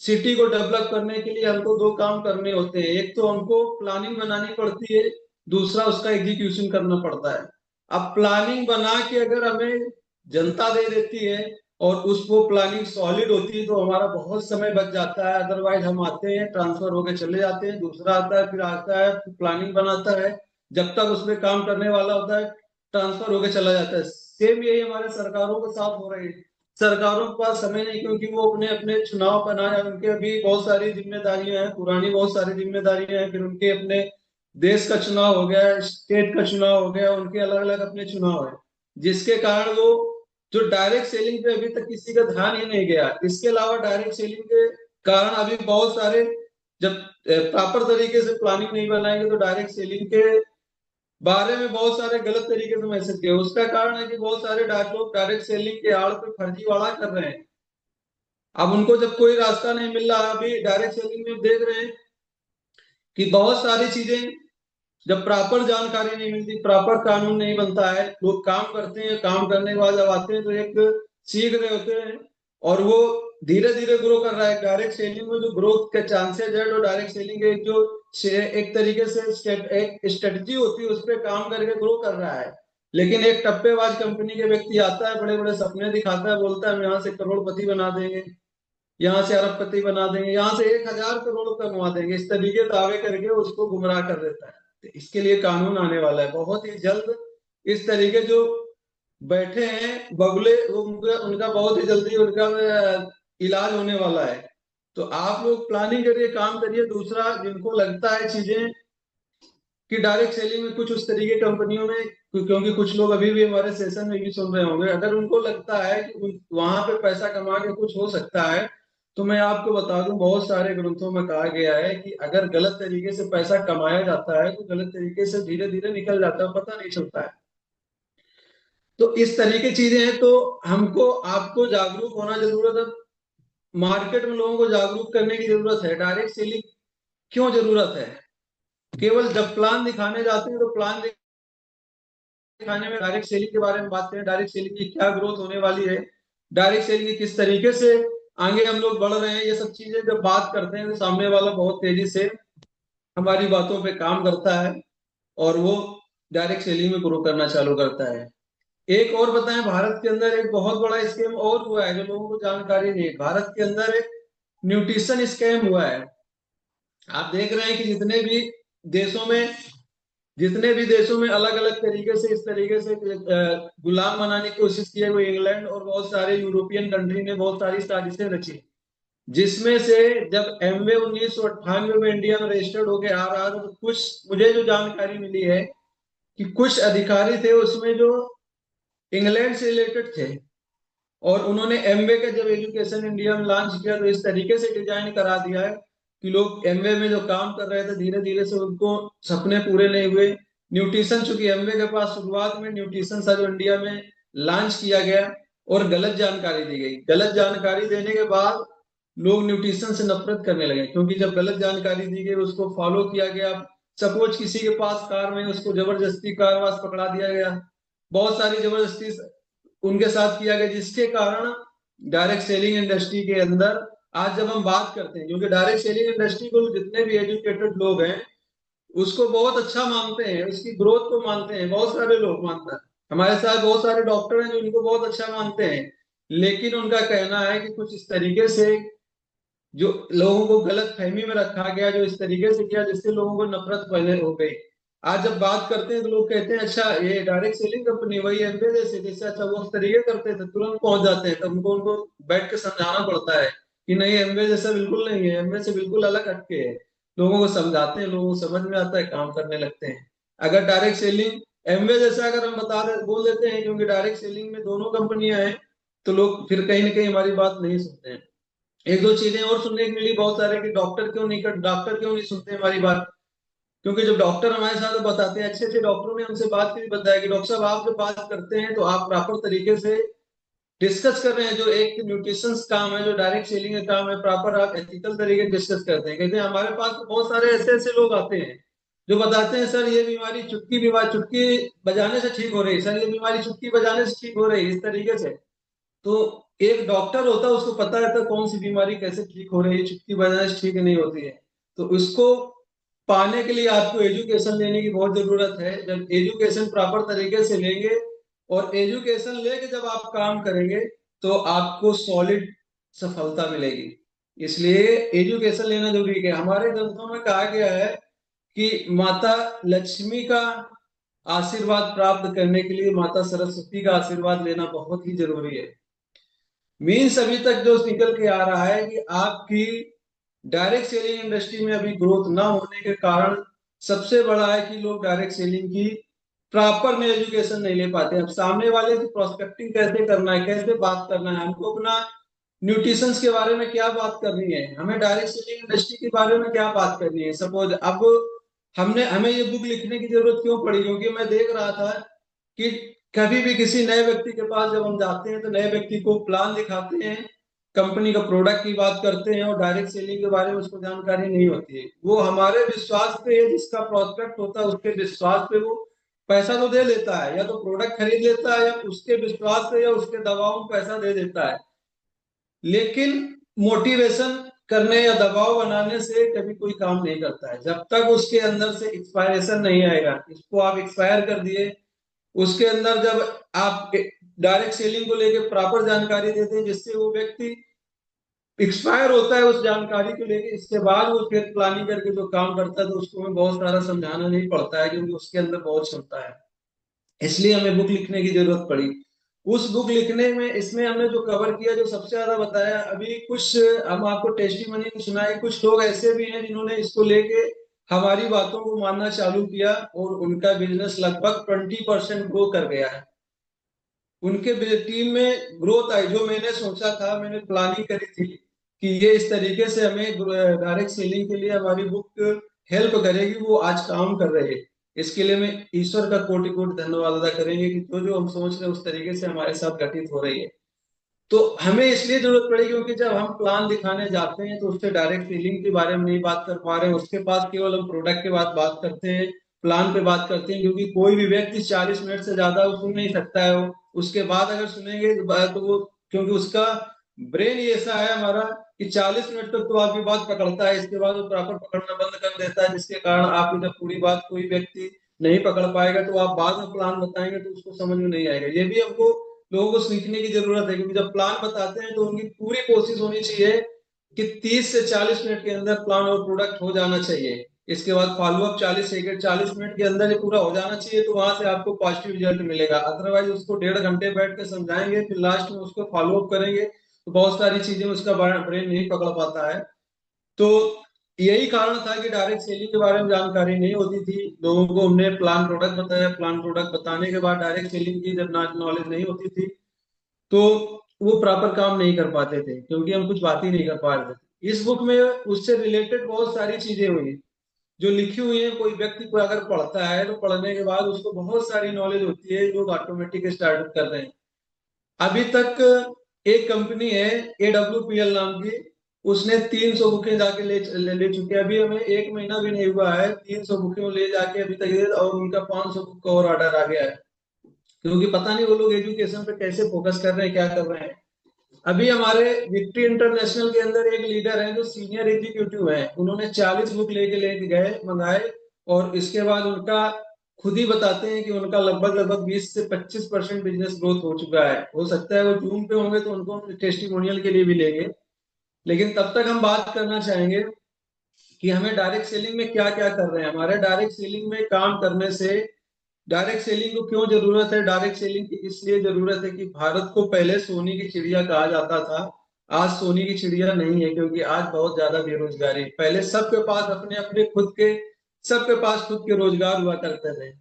सिटी को डेवलप करने के लिए हमको दो काम करने होते हैं। एक तो हमको प्लानिंग बनानी पड़ती है, दूसरा उसका एग्जीक्यूशन करना पड़ता है। अब प्लानिंग बना के अगर हमें जनता दे देती है और उसको प्लानिंग सॉलिड होती है तो हमारा बहुत समय बच जाता है। अदरवाइज हम आते हैं, ट्रांसफर होके चले जाते हैं, दूसरा आता है, फिर आता है, फिर प्लानिंग बनाता है, जब तक उसमें काम करने वाला होता है ट्रांसफर होके चला जाता है। सेम यही हमारे सरकारों के साथ हो रही है। सरकारों के पास समय नहीं, क्योंकि वो अपने अपने चुनाव बना है, उनके अभी बहुत सारी जिम्मेदारियां हैं, पुरानी बहुत सारी जिम्मेदारियां हैं, फिर उनके अपने देश का चुनाव हो गया, स्टेट का चुनाव हो गया, उनके अलग अलग अपने चुनाव है, जिसके कारण वो जो डायरेक्ट सेलिंग पे अभी तक किसी का ध्यान ही नहीं गया। इसके अलावा डायरेक्ट सेलिंग के कारण अभी बहुत सारे, जब प्रॉपर तरीके से प्लानिंग नहीं बनाएंगे तो डायरेक्ट सेलिंग के बारे में बहुत सारे गलत तरीके से मैसेज किए। उसका कारण है कि बहुत सारे लोग डायरेक्ट सेलिंग के आड़ पे फर्जीवाड़ा कर रहे हैं। अब उनको जब कोई रास्ता नहीं मिल रहा, अभी डायरेक्ट सेलिंग में देख रहे हैं कि बहुत सारी चीजें, जब प्रॉपर जानकारी नहीं मिलती, प्रॉपर कानून नहीं बनता है, लोग काम करते हैं, काम करने के बाद जब आते हैं तो एक सीख रहे होते हैं, और वो धीरे धीरे ग्रो कर रहा है। डायरेक्ट सेलिंग में जो ग्रोथ के चांसेस है, जो डायरेक्ट सेलिंग एक जो एक तरीके से एक स्ट्रेटजी होती है, उस पर काम करके ग्रो कर रहा है। लेकिन एक टप्पेबाज कंपनी के व्यक्ति आता है, बड़े बड़े सपने दिखाता है, बोलता है हम यहाँ से करोड़पति बना देंगे, यहाँ से अरबपति बना देंगे, यहाँ से 1,000 करोड़ कमवा देंगे, इस तरीके दावे करके उसको गुमराह कर देता है। तो इसके लिए कानून आने वाला है बहुत ही जल्द। इस तरीके जो बैठे हैं बगुले, वो उनका उनका बहुत ही जल्दी उनका इलाज होने वाला है। तो आप लोग प्लानिंग करिए, काम करिए। दूसरा, जिनको लगता है चीजें कि डायरेक्ट सेलिंग में कुछ उस तरीके कंपनियों में, क्योंकि कुछ लोग अभी भी हमारे सेशन में भी सुन रहे होंगे, अगर उनको लगता है कि वहां पे पैसा कमा के कुछ हो सकता है, तो मैं आपको बता दूं, बहुत सारे ग्रंथों में कहा गया है कि अगर गलत तरीके से पैसा कमाया जाता है तो गलत तरीके से धीरे धीरे निकल जाता है, पता नहीं चलता है। तो इस तरीके चीजें हैं, तो हमको आपको जागरूक होना जरूरत है। मार्केट में लोगों को जागरूक करने की जरूरत है। डायरेक्ट सेलिंग क्यों जरूरत है? केवल जब प्लान दिखाने जाते हैं तो प्लान दिखाने में डायरेक्ट सेलिंग के बारे में बात करें, डायरेक्ट सेलिंग की क्या ग्रोथ होने वाली है, डायरेक्ट सेलिंग की किस तरीके से आगे हम लोग बढ़ रहे हैं, ये सब चीजें जब बात करते हैं तो सामने वाला बहुत तेजी से हमारी बातों पे काम करता है, और वो डायरेक्ट सेलिंग में ग्रो करना चालू करता है। एक और बताएं, भारत के अंदर एक बहुत बड़ा स्कैम और हुआ है जो लोगों को जानकारी नहीं है। भारत के अंदर एक न्यूट्रिशन स्कैम हुआ है। आप देख रहे हैं कि जितने भी देशों में अलग अलग तरीके से इस तरीके से गुलाम बनाने की कोशिश की है, वो इंग्लैंड और बहुत सारे यूरोपियन कंट्री ने बहुत सारी साजिशें रची, जिसमें से जब एमवे 1998 में इंडिया में रजिस्टर्ड होके आ रहा था, तो कुछ मुझे जो जानकारी मिली है कि कुछ अधिकारी थे उसमें जो इंग्लैंड से रिलेटेड थे, और उन्होंने एमवे का जब एजुकेशन इंडिया में लॉन्च किया तो इस तरीके से डिजाइन करा दिया है कि लोग एमवे में जो काम कर रहे थे धीरे धीरे से उनको सपने पूरे नहीं हुए। न्यूट्रिशन, चूंकि एमवे के पास शुरुआत में न्यूट्रिशन था जो इंडिया में लॉन्च किया गया, और गलत जानकारी दी गई। गलत जानकारी देने के बाद लोग न्यूट्रिशन से नफरत करने लगे, क्योंकि जब गलत जानकारी दी गई उसको फॉलो किया गया। सपोज किसी के पास कार में, उसको जबरदस्ती कारवास पकड़ा दिया गया, बहुत सारी जबरदस्ती उनके साथ किया गया, जिसके कारण डायरेक्ट सेलिंग इंडस्ट्री के अंदर आज जब हम बात करते हैं, क्योंकि डायरेक्ट सेलिंग इंडस्ट्री को जितने भी एजुकेटेड लोग हैं उसको बहुत अच्छा मानते हैं, उसकी ग्रोथ को मानते हैं, बहुत सारे लोग मानते हैं। हमारे साथ बहुत सारे डॉक्टर हैं जो इनको बहुत अच्छा मानते हैं, लेकिन उनका कहना है कि कुछ इस तरीके से जो लोगों को गलत फहमी में रखा गया, जो इस तरीके से किया जिससे लोगों को नफरत पहले हो गई। आज जब बात करते हैं तो लोग कहते हैं अच्छा ये डायरेक्ट सेलिंग कंपनी वही एमबे जैसे जैसे, अच्छा वो उस तरीके करते थे, तुरंत पहुंच जाते हैं, तब उनको उनको बैठ के समझाना पड़ता है कि नहीं, एमबे जैसा बिल्कुल नहीं है, एमबे से बिल्कुल अलग हटके है। लोगों को समझाते हैं, लोगों को समझ में आता है, काम करने लगते हैं। अगर डायरेक्ट सेलिंग एमबे जैसा अगर हम बोल देते हैं, क्योंकि डायरेक्ट सेलिंग में दोनों कंपनियां हैं, तो लोग फिर कहीं ना कहीं हमारी बात नहीं सुनते हैं। एक दो चीजें और सुनने को मिली बहुत सारे कि डॉक्टर क्यों नहीं सुनते हमारी बात। क्योंकि जब डॉक्टर हमारे साथ बताते हैं, अच्छे अच्छे डॉक्टरों ने हमसे बात की, बताया कि डॉक्टर साहब आप जब बात करते हैं तो आप प्रॉपर तरीके से डिस्कस कर रहे हैं, जो एक न्यूट्रिशन काम है, जो डायरेक्ट सेलिंग का काम है, प्रॉपर आप एथिकल तरीके से डिस्कस करते हैं। कहते हैं हमारे पास तो बहुत सारे ऐसे ऐसे लोग आते हैं जो बताते हैं सर ये बीमारी चुटकी बजाने से ठीक हो रही है, सर ये बीमारी चुटकी बजाने से ठीक हो रही है, इस तरीके से। तो एक डॉक्टर होता है, उसको पता रहता है कौन सी बीमारी कैसे ठीक हो रही है, चुटकी बजाने से ठीक नहीं होती है। तो उसको पाने के लिए आपको एजुकेशन लेने की बहुत जरूरत है। जब एजुकेशन प्रॉपर तरीके से लेंगे, और एजुकेशन लेके जब आप काम करेंगे, तो आपको सॉलिड सफलता मिलेगी। इसलिए एजुकेशन लेना जरूरी है। हमारे ग्रंथों में कहा गया है कि माता लक्ष्मी का आशीर्वाद प्राप्त करने के लिए माता सरस्वती का आशीर्वाद लेना बहुत ही जरूरी है। मीन्स अभी तक जो निकल के आ रहा है कि आपकी डायरेक्ट सेलिंग इंडस्ट्री में अभी ग्रोथ ना होने के कारण सबसे बड़ा है कि लोग डायरेक्ट सेलिंग की प्रॉपर में एजुकेशन नहीं ले पाते। अब सामने वाले से प्रोस्पेक्टिंग कैसे करना है, कैसे बात करना है, हमको अपना न्यूट्रिशंस के बारे में क्या बात करनी है, हमें डायरेक्ट सेलिंग इंडस्ट्री के बारे में क्या बात करनी है। सपोज अब हमने हमें ये बुक लिखने की जरूरत क्यों पड़ी, क्योंकि मैं देख रहा था कि कभी भी किसी नए व्यक्ति के पास जब हम जाते हैं तो नए व्यक्ति को प्लान दिखाते हैं, कंपनी का प्रोडक्ट की बात करते हैं और डायरेक्ट सेलिंग के बारे में उसको जानकारी नहीं होती है। वो हमारे विश्वास पे है, जिसका प्रोस्पेक्ट होता है उसके विश्वास पे वो पैसा तो दे लेता है, या तो प्रोडक्ट खरीद लेता है, या उसके विश्वास पे या उसके दबाव में पैसा दे देता है। लेकिन मोटिवेशन करने या दबाव बनाने से कभी कोई काम नहीं करता है। जब तक उसके अंदर से एक्सपायरेशन नहीं आएगा, इसको आप एक्सपायर कर दिए, उसके अंदर जब आप डायरेक्ट सेलिंग को लेके प्रॉपर जानकारी देते हैं जिससे वो व्यक्ति एक्सपायर होता है उस जानकारी को लेके, इसके बाद वो फिर प्लानिंग करके जो काम करता है तो उसको हमें बहुत सारा समझाना नहीं पड़ता है, क्योंकि उसके अंदर बहुत क्षमता है। इसलिए हमें बुक लिखने की जरूरत पड़ी। उस बुक लिखने में इसमें हमने जो कवर किया, जो सबसे ज्यादा बताया, अभी कुछ हम आपको टेस्टिमनी में सुनाए, कुछ लोग ऐसे भी हैं जिन्होंने इसको लेके हमारी बातों को मानना चालू किया और उनका बिजनेस लगभग 20% ग्रो कर गया है। उनके टीम में ग्रोथ आई। जो मैंने सोचा था, मैंने प्लानिंग करी थी कि ये इस तरीके से हमें डायरेक्ट सेलिंग के लिए हमारी बुक हेल्प करेगी, वो आज काम कर रहे हैं। इसके लिए मैं ईश्वर का कोटि कोटि धन्यवाद अदा करेंगे कि जो जो हम सोच रहे हैं उस तरीके से हमारे साथ घटित हो रही है। तो हमें इसलिए जरूरत पड़ी क्योंकि जब हम प्लान दिखाने जाते हैं तो उससे डायरेक्ट सेलिंग के बारे में नहीं बात कर पा रहे हैं, उसके पास केवल हम प्रोडक्ट के बाद बात करते हैं, प्लान पे बात करते हैं, क्योंकि कोई भी व्यक्ति 40 मिनट से ज्यादा वो सुन नहीं सकता है। वो उसके बाद अगर सुनेंगे तो वो, क्योंकि उसका ब्रेन ही ऐसा है हमारा कि 40 मिनट तक तो आपकी बात पकड़ता है, इसके बाद वो प्रॉपर पकड़ना बंद कर देता है, जिसके कारण आपकी जब पूरी बात कोई व्यक्ति नहीं पकड़ पाएगा तो आप बाद में प्लान बताएंगे तो उसको समझ में नहीं आएगा। ये भी हमको लोगों को सीखने की जरूरत है, क्योंकि जब प्लान बताते हैं तो उनकी पूरी कोशिश होनी चाहिए कि 30 से 40 मिनट के अंदर प्लान और प्रोडक्ट हो जाना चाहिए। इसके बाद फॉलोअप 40 सेकंड, 40 मिनट के अंदर ये पूरा हो जाना चाहिए, तो वहां से आपको पॉजिटिव रिजल्ट मिलेगा। अदरवाइज उसको 1.5 घंटे बैठ के समझाएंगे, फिर लास्ट में उसको फॉलोअप करेंगे तो बहुत सारी चीजें उसका ब्रेन नहीं पकड़ पाता है। तो यही कारण था कि डायरेक्ट सेलिंग के बारे में जानकारी नहीं होती थी लोगों को। हमने प्लान प्रोडक्ट बताया, प्लान प्रोडक्ट बताने के बाद डायरेक्ट सेलिंग की जब नॉलेज नहीं होती थी तो वो प्रॉपर काम नहीं कर पाते थे, क्योंकि हम कुछ बात ही नहीं कर पा रहे थे। इस बुक में उससे रिलेटेड बहुत सारी चीजें हुई जो लिखी हुई है। कोई व्यक्ति को अगर पढ़ता है तो पढ़ने के बाद उसको बहुत सारी नॉलेज होती है, लोग ऑटोमेटिक स्टार्टअप कर रहे हैं। अभी तक एक कंपनी है AWPL नाम की, उसने 300 बुकें जाके ले चुके हैं। अभी हमें 1 महीना भी नहीं हुआ है, 300 बुकें ले जाके अभी तक और उनका 500 बुक का और ऑर्डर आ गया है। क्योंकि पता नहीं वो लोग एजुकेशन पे कैसे फोकस कर रहे हैं, क्या कर रहे हैं। अभी हमारे विक्ट्री इंटरनेशनल के अंदर एक लीडर है जो सीनियर एग्जीक्यूटिव है, उन्होंने 40 बुक लेके गए, मंगाए, और इसके बाद उनका खुद ही बताते हैं कि उनका लगभग लगभग 20 से 25% बिजनेस ग्रोथ हो चुका है। हो सकता है वो जूम पे होंगे तो उनको टेस्टिमोनियल के लिए भी लेंगे। लेकिन तब तक हम बात करना चाहेंगे कि हमें डायरेक्ट सेलिंग में क्या क्या कर रहे हैं। हमारे डायरेक्ट सेलिंग में काम करने से, डायरेक्ट सेलिंग को क्यों जरूरत है, डायरेक्ट सेलिंग की इसलिए जरूरत है कि भारत को पहले सोने की चिड़िया कहा जाता था, आज सोने की चिड़िया नहीं है, क्योंकि आज बहुत ज्यादा बेरोजगारी। पहले सबके पास अपने अपने खुद के, सबके पास खुद के रोजगार हुआ करते थे।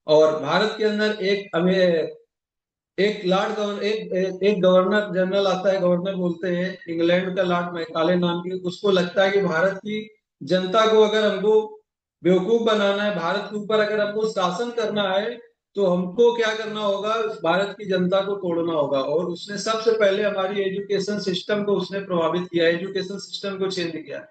और भारत के अंदर एक लॉर्ड गवर्नर, एक गवर्नर जनरल आता है, गवर्नर बोलते हैं, इंग्लैंड का लॉर्ड मैकाले नाम की। उसको लगता है कि भारत की जनता को अगर हमको बेवकूफ बनाना है, भारत के ऊपर अगर हमको शासन करना है, तो हमको क्या करना होगा, भारत की जनता को तोड़ना होगा। और उसने सबसे पहले हमारी एजुकेशन सिस्टम को उसने प्रभावित किया, एजुकेशन सिस्टम को चेंज किया।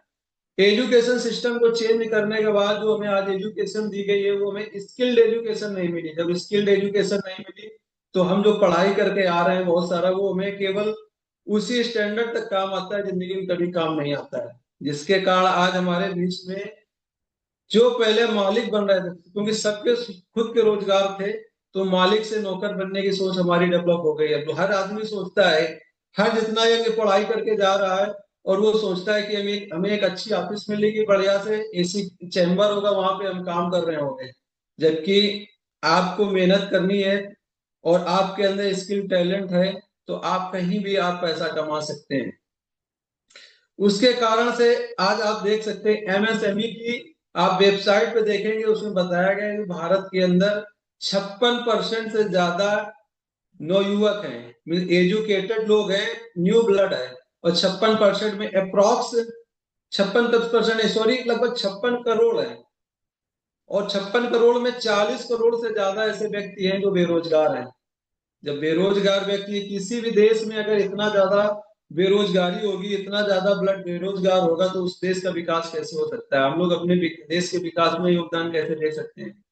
एजुकेशन सिस्टम को चेंज करने के बाद जो हमें आज एजुकेशन दी गई है, वो हमें स्किल्ड एजुकेशन नहीं मिली। जब स्किल्ड एजुकेशन नहीं मिली तो हम जो पढ़ाई करके आ रहे हैं बहुत सारा, वो हमें केवल उसी स्टैंडर्ड तक काम आता है, जिंदगी में कभी काम नहीं आता है। जिसके कारण आज हमारे बीच में जो पहले मालिक बन रहे थे, क्योंकि सबके खुद के रोजगार थे, तो मालिक से नौकर बनने की सोच हमारी डेवलप हो गई है। तो हर आदमी सोचता है, हर जितना ये पढ़ाई करके जा रहा है, और वो सोचता है कि हमें एक अच्छी ऑफिस मिलेगी, बढ़िया से AC चैम्बर होगा, वहां पे हम काम कर रहे होंगे। जबकि आपको मेहनत करनी है और आपके अंदर स्किल टैलेंट है, तो आप कहीं भी आप पैसा कमा सकते हैं। उसके कारण से आज आप देख सकते हैं एमएसएमई की आप वेबसाइट पे देखेंगे, उसमें बताया गया है कि भारत के अंदर 56% से ज्यादा नवयुवक हैं, मीन एजुकेटेड लोग हैं, न्यू ब्लड है। और 56% में अप्रोक्स 56% सॉरी लगभग 56 करोड़ है। और 56 करोड़ में 40 करोड़ से ज्यादा ऐसे व्यक्ति हैं जो बेरोजगार हैं। जब बेरोजगार व्यक्ति किसी भी देश में अगर इतना ज्यादा बेरोजगारी होगी, इतना ज्यादा ब्लड बेरोजगार होगा, तो उस देश का विकास कैसे हो सकता है? हम लोग अपने देश के विकास में योगदान कैसे दे सकते हैं?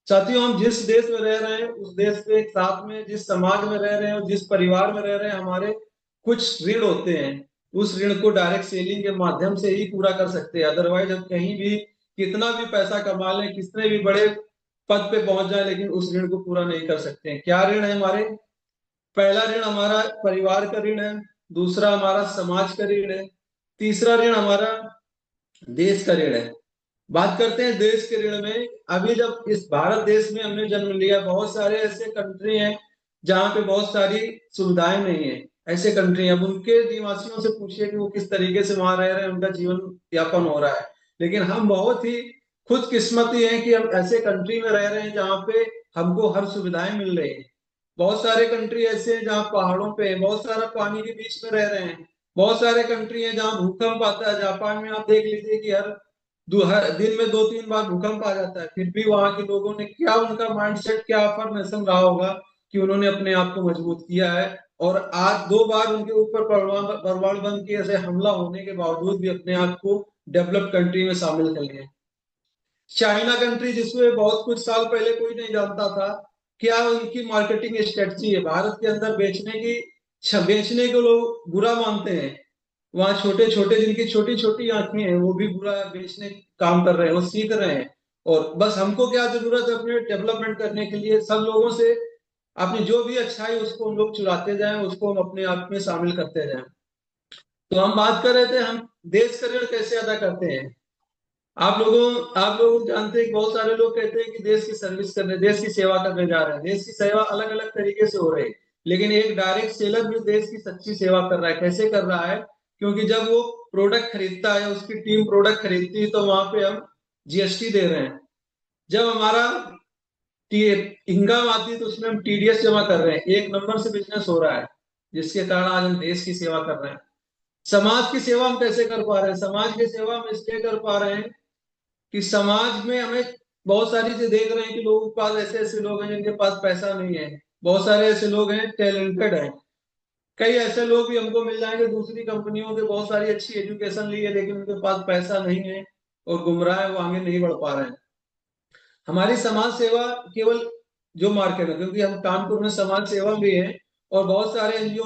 साथियों, हम जिस देश में रह रहे हैं उस देश के साथ में, जिस समाज में रह रहे हैं और जिस परिवार में रह रहे हैं, हमारे कुछ ऋण होते हैं। उस ऋण को डायरेक्ट सेलिंग के माध्यम से ही पूरा कर सकते हैं। अदरवाइज हम कहीं भी कितना भी पैसा कमा लें, कितने भी बड़े पद पे पहुंच जाए, लेकिन उस ऋण को पूरा नहीं कर सकते हैं। क्या ऋण है हमारे? पहला ऋण हमारा परिवार का ऋण है, दूसरा हमारा समाज का ऋण है, तीसरा ऋण हमारा देश का ऋण है। बात करते हैं देश के ऋण में। अभी जब इस भारत देश में हमने जन्म लिया, बहुत सारे ऐसे कंट्री हैं जहाँ पे बहुत सारी सुविधाएं नहीं है। ऐसे कंट्री हैं, अब उनके निवासियों से पूछिए कि वो किस तरीके से वहां रह रहे हैं, उनका जीवन यापन हो रहा है। लेकिन हम बहुत ही खुशकिस्मती हैं कि हम ऐसे कंट्री में रह रहे हैं जहाँ पे हमको हर सुविधाएं मिल रही है। बहुत सारे कंट्री ऐसे हैं जहाँ पहाड़ों पे है, बहुत सारा पानी के बीच में रह रहे हैं। बहुत सारे कंट्री हैं जहाँ भूकंप आता है। जापान में आप देख लीजिए कि हर दिन में 2-3 बार भूकंप आ जाता है, फिर भी वहां के लोगों ने क्या, उनका माइंडसेट क्या अफर्मेशन रहा होगा कि उन्होंने अपने आप को मजबूत किया है। और आज 2 बार उनके ऊपर परमाणु बम के ऐसे हमला होने के बावजूद भी अपने आप को डेवलप्ड कंट्री में शामिल कर लिए। चाइना कंट्री, जिसमें बहुत कुछ साल पहले कोई नहीं जानता था, क्या उनकी मार्केटिंग स्ट्रेटजी है भारत के अंदर बेचने की। बेचने को लोग बुरा मानते हैं। वहाँ छोटे छोटे, जिनकी छोटी छोटी आंखें हैं, वो भी बुरा बेचने काम कर रहे हैं, वो सीख रहे हैं। और बस हमको क्या जरूरत है? अपने डेवलपमेंट करने के लिए सब लोगों से अपनी जो भी अच्छाई उसको हम लोग चुराते जाएं, उसको हम अपने आप में शामिल करते जाएं। तो हम बात कर रहे थे, हम देश का ऋण कैसे अदा करते हैं। आप लोग जानते हैं कि बहुत सारे लोग कहते हैं कि देश की सर्विस करने, देश की सेवा करने जा रहे हैं। देश की सेवा अलग अलग तरीके से हो रही है, लेकिन एक डायरेक्ट सेलर भी देश की सच्ची सेवा कर रहा है। कैसे कर रहा है? क्योंकि जब वो प्रोडक्ट खरीदता है, उसकी टीम प्रोडक्ट खरीदती है, तो वहां पे हम जीएसटी दे रहे हैं। जब हमारा इनकम आती है तो उसमें हम टीडीएस जमा कर रहे हैं। एक नंबर से बिजनेस हो रहा है, जिसके कारण आज हम देश की सेवा कर रहे हैं। समाज की सेवा हम कैसे कर पा रहे हैं? समाज की सेवा हम इसलिए कर पा रहे हैं कि समाज में हमें बहुत सारी चीजें देख रहे हैं कि लोगों के पास ऐसे ऐसे लोग हैं जिनके पास पैसा नहीं है। बहुत सारे ऐसे लोग हैं टैलेंटेड हैं। कई ऐसे लोग भी हमको मिल जाएंगे दूसरी कंपनियों के, बहुत सारी अच्छी एजुकेशन ली है, लेकिन उनके पास पैसा नहीं है और गुमराह है, वो आगे नहीं बढ़ पा रहे हैं। हमारी समाज सेवा केवल जो मार्केट है, क्योंकि हम कानपुर में समाज सेवा भी है, और बहुत सारे एनजीओ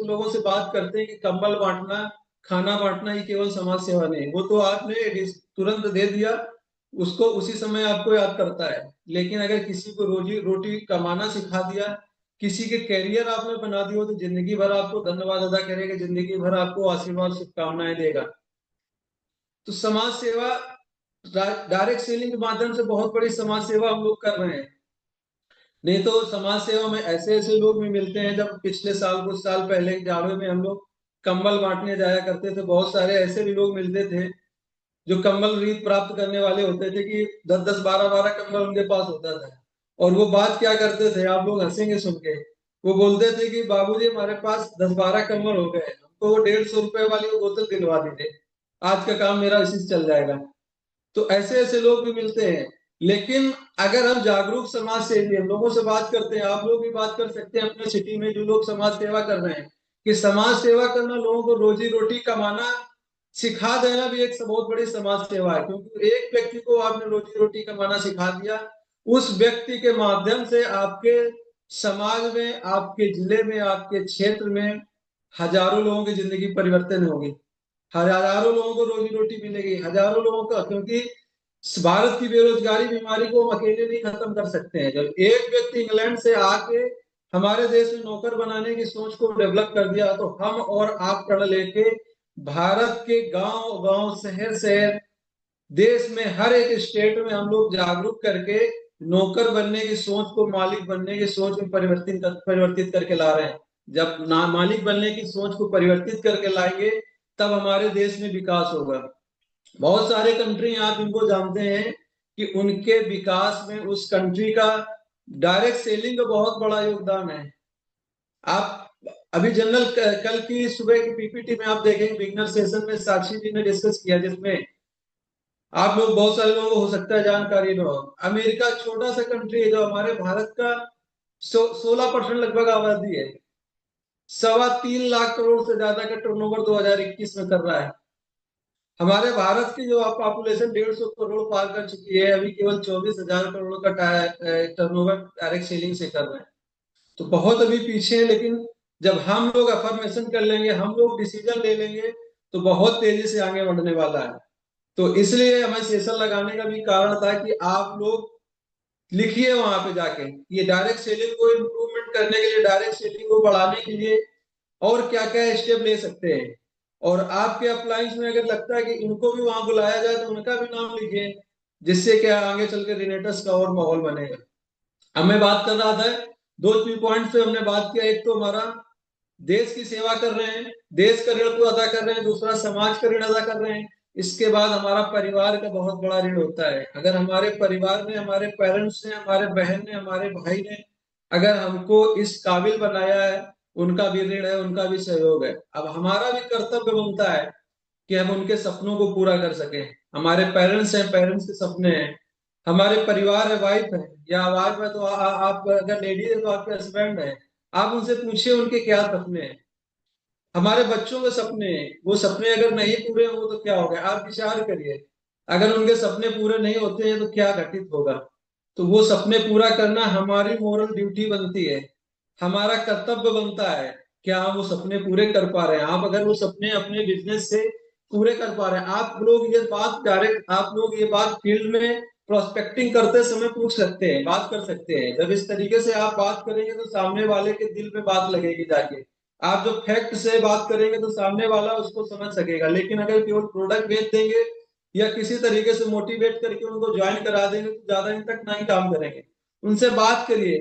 लोगों से बात करते हैं कि कंबल बांटना, खाना बांटना ही केवल समाज सेवा नहीं। वो तो आपने तुरंत दे दिया, उसको उसी समय आपको याद करता है। लेकिन अगर किसी को रोजी रोटी कमाना सिखा दिया, किसी के कैरियर आपने बना दिया, तो जिंदगी भर आपको धन्यवाद अदा करेगा, जिंदगी भर आपको आशीर्वाद शुभकामनाएं देगा। तो समाज सेवा डायरेक्ट सेलिंग के माध्यम से बहुत बड़ी समाज सेवा हम लोग कर रहे हैं। नहीं तो समाज सेवा में ऐसे ऐसे लोग भी मिलते हैं। जब पिछले साल, कुछ साल पहले जाड़े में हम लोग कंबल बांटने जाया करते थे, बहुत सारे ऐसे भी लोग मिलते थे जो कंबल रीत प्राप्त करने वाले होते थे कि 10-10, 12-12 कंबल उनके पास होता था। और वो बात क्या करते थे, आप लोग हंसेंगे सुन के। वो बोलते थे कि बाबूजी हमारे पास 10-12 कंबल हो गए, हमको वो 150 रुपए वाली वो बोतल दिलवा दीजिए, आज का काम मेरा इसी से चल जाएगा। तो ऐसे ऐसे लोग भी मिलते हैं। लेकिन अगर हम जागरूक समाज सेवी हम लोगों से बात करते हैं, आप लोग भी बात कर सकते हैं अपने सिटी में जो लोग समाज सेवा कर रहे हैं, कि समाज सेवा करना, लोगों को रोजी रोटी कमाना सिखा देना भी एक बहुत बड़ी समाज सेवा है। क्योंकि एक व्यक्ति को आपने रोजी रोटी कमाना सिखा दिया, उस व्यक्ति के माध्यम से आपके समाज में, आपके जिले में, आपके क्षेत्र में हजारों लोगों की जिंदगी परिवर्तन होगी। हजारों लोगों को रोजी रोटी मिलेगी, हजारों लोगों का। क्योंकि भारत की बेरोजगारी बीमारी को हम अकेले नहीं खत्म कर सकते हैं। जब एक व्यक्ति इंग्लैंड से आके हमारे देश में नौकर बनाने की सोच को डेवलप कर दिया, तो हम और आप पढ़ लेके भारत के गांव गांव, शहर शहर, देश में हर एक स्टेट में हम लोग जागरूक करके नौकर बनने की सोच को मालिक बनने की सोच में परिवर्तित करके ला रहे हैं। जब ना मालिक बनने की सोच को परिवर्तित करके लाएंगे, तब हमारे देश में विकास होगा। बहुत सारे कंट्री आप इनको जानते हैं कि उनके विकास में उस कंट्री का डायरेक्ट सेलिंग का बहुत बड़ा योगदान है। आप अभी जनरल कल की सुबह की पीपीटी में आप देखेंगे, बिगनर सेशन में साक्षी जी ने डिस्कस किया, जिसमें आप लोग बहुत सारे लोगों को हो सकता है जानकारी न हो। अमेरिका छोटा सा कंट्री है जो हमारे भारत का 16% लगभग आबादी है, 3.25 लाख करोड़ से ज्यादा का टर्नओवर 2021 में कर रहा है। हमारे भारत की जो पॉपुलेशन 150 करोड़ पार कर चुकी है, अभी केवल 24,000 करोड़ का टर्नओवर डायरेक्ट सेलिंग से कर रहे हैं। तो बहुत अभी पीछे है, लेकिन जब हम लोग अफर्मेशन कर लेंगे, हम लोग डिसीजन ले लेंगे, तो बहुत तेजी से आगे बढ़ने वाला है। तो इसलिए हमें सेशन लगाने का भी कारण था कि आप लोग लिखिए वहां पे जाके, ये डायरेक्ट सेलिंग को इम्प्रूवमेंट करने के लिए, डायरेक्ट सेलिंग को बढ़ाने के लिए और क्या क्या स्टेप ले सकते हैं। और आपके अपलाइंस में अगर लगता है कि इनको भी वहां बुलाया जाए, तो उनका भी नाम लिखिए, जिससे क्या आगे चल के रिनेटस का और माहौल बनेगा। अब मैं बात कर रहा था, दो पॉइंट पे हमने बात किया। एक तो हमारा देश की सेवा कर रहे हैं, देश का ऋण को अदा कर रहे हैं, दूसरा समाज का ऋण अदा कर रहे हैं। इसके बाद हमारा परिवार का बहुत बड़ा ऋण होता है। अगर हमारे परिवार ने, हमारे पेरेंट्स ने, हमारे बहन ने, हमारे भाई ने अगर हमको इस काबिल बनाया है, उनका भी ऋण है, उनका भी सहयोग है। अब हमारा भी कर्तव्य बनता है कि हम उनके सपनों को पूरा कर सकें। हमारे पेरेंट्स हैं, पेरेंट्स के सपने हैं। हमारे परिवार है, वाइफ है या वाइफ है तो आप अगर लेडी है तो आपके हस्बैंड है, आप उनसे पूछिए उनके क्या सपने हैं। हमारे बच्चों के सपने हैं, वो सपने अगर नहीं पूरे हो तो क्या होगा, आप विचार करिए। अगर उनके सपने पूरे नहीं होते हैं तो क्या घटित होगा। तो वो सपने पूरा करना हमारी मोरल ड्यूटी बनती है, हमारा कर्तव्य बनता है। क्या हम वो सपने पूरे कर पा रहे हैं? आप अगर वो सपने अपने बिजनेस से पूरे कर पा रहे हैं, आप लोग ये बात डायरेक्ट, आप लोग ये बात फील्ड में प्रोस्पेक्टिंग करते समय पूछ सकते हैं, बात कर सकते हैं। जब इस तरीके से आप बात करेंगे तो सामने वाले के दिल में बात लगेगी जाके। आप जो फैक्ट से बात करेंगे तो सामने वाला उसको समझ सकेगा। लेकिन अगर केवल प्रोडक्ट बेच देंगे या किसी तरीके से मोटिवेट करके उनको ज्वाइन करा देंगे, तो ज्यादा दिन तक नहीं काम करेंगे। उनसे बात करिए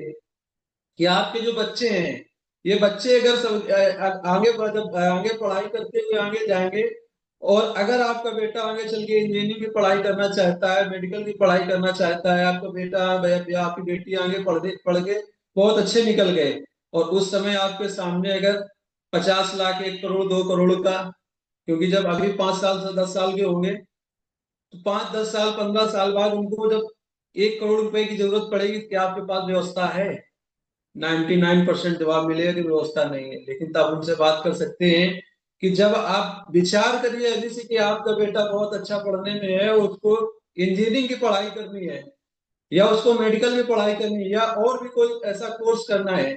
कि आपके जो बच्चे हैं, ये बच्चे अगर आगे जब आगे पढ़ाई करते हुए आगे जाएंगे, और अगर आपका बेटा आगे चल के इंजीनियरिंग की पढ़ाई करना चाहता है, मेडिकल की पढ़ाई करना चाहता है, आपका बेटा या आपकी बेटी आगे पढ़ के बहुत अच्छे निकल गए, और उस समय आपके सामने अगर 50 लाख, 1 करोड़, 2 करोड़ का, क्योंकि जब अभी 5 साल से 10 साल के होंगे, तो 5, 10 साल, 15 साल बाद उनको जब 1 करोड़ रुपए की जरूरत पड़ेगी, क्या आपके पास व्यवस्था है? 99% जवाब मिलेगा कि व्यवस्था नहीं है। लेकिन तब उनसे बात कर सकते हैं कि जब आप विचार करिए अभी से कि आपका बेटा बहुत अच्छा पढ़ने में है, उसको इंजीनियरिंग की पढ़ाई करनी है, या उसको मेडिकल में पढ़ाई करनी है, या और भी कोई ऐसा कोर्स करना है,